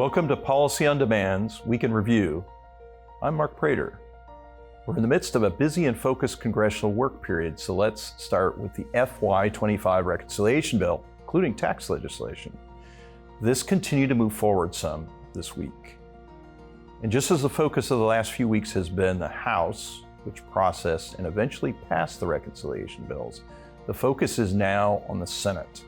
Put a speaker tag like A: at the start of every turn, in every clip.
A: Welcome to Policy on Demand's Week in Review. I'm Mark Prater. We're in the midst of a busy and focused congressional work period, so let's start with the FY25 reconciliation bill, including tax legislation. This continued to move forward some this week. And just as the focus of the last few weeks has been the House, which processed and eventually passed the reconciliation bills, the focus is now on the Senate.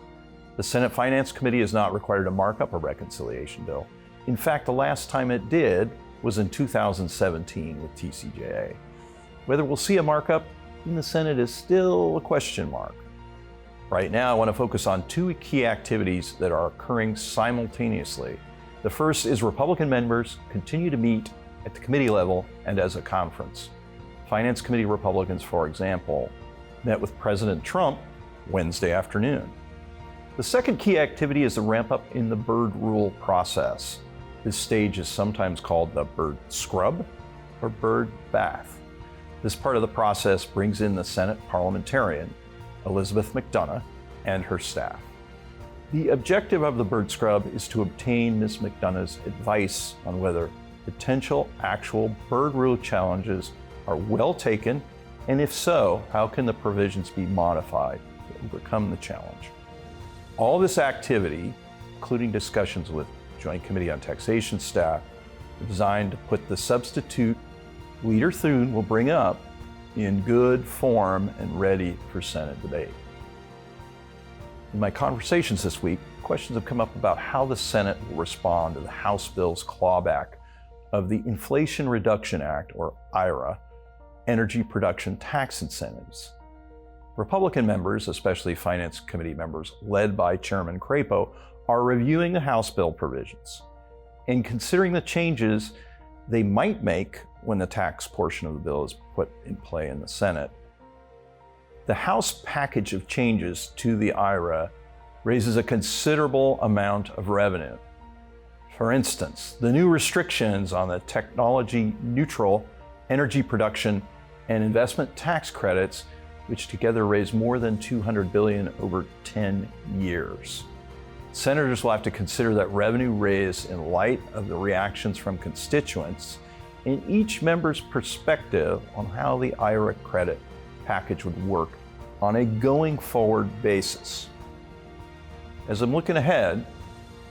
A: The Senate Finance Committee is not required to mark up a reconciliation bill. In fact, the last time it did was in 2017 with TCJA. Whether we'll see a markup in the Senate is still a question mark. Right now, I want to focus on two key activities that are occurring simultaneously. The first is Republican members continue to meet at the committee level and as a conference. Finance Committee Republicans, for example, met with President Trump Wednesday afternoon. The second key activity is the ramp up in the Byrd rule process. This stage is sometimes called the Byrd scrub or Byrd bath. This part of the process brings in the Senate parliamentarian, Elizabeth McDonough, and her staff. The objective of the Byrd scrub is to obtain Ms. McDonough's advice on whether potential actual Byrd rule challenges are well taken, and if so, how can the provisions be modified to overcome the challenge. All this activity, including discussions with Joint Committee on Taxation staff, are designed to put the substitute Leader Thune will bring up in good form and ready for Senate debate. In my conversations this week, questions have come up about how the Senate will respond to the House bill's clawback of the Inflation Reduction Act, or IRA, energy production tax incentives. Republican members, especially Finance Committee members led by Chairman Crapo, are reviewing the House bill provisions and considering the changes they might make when the tax portion of the bill is put in play in the Senate. The House package of changes to the IRA raises a considerable amount of revenue. For instance, the new restrictions on the technology-neutral energy production and investment tax credits, which together raise more than $200 billion over 10 years. Senators will have to consider that revenue raised in light of the reactions from constituents and each member's perspective on how the IRA credit package would work on a going forward basis. As I'm looking ahead,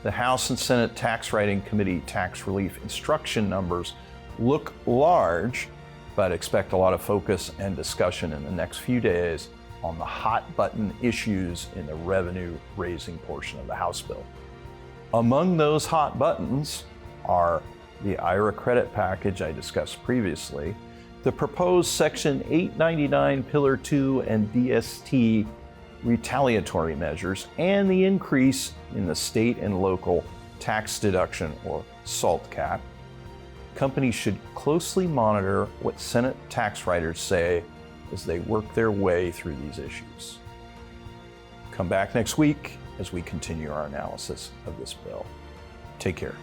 A: the House and Senate Tax Writing Committee tax relief instruction numbers look large, but expect a lot of focus and discussion in the next few days on the hot button issues in the revenue raising portion of the House bill. Among those hot buttons are the IRA credit package I discussed previously, the proposed Section 899 Pillar 2 and DST retaliatory measures, and the increase in the state and local tax deduction or SALT cap. Companies should closely monitor what Senate tax writers say as they work their way through these issues. Come back next week as we continue our analysis of this bill. Take care.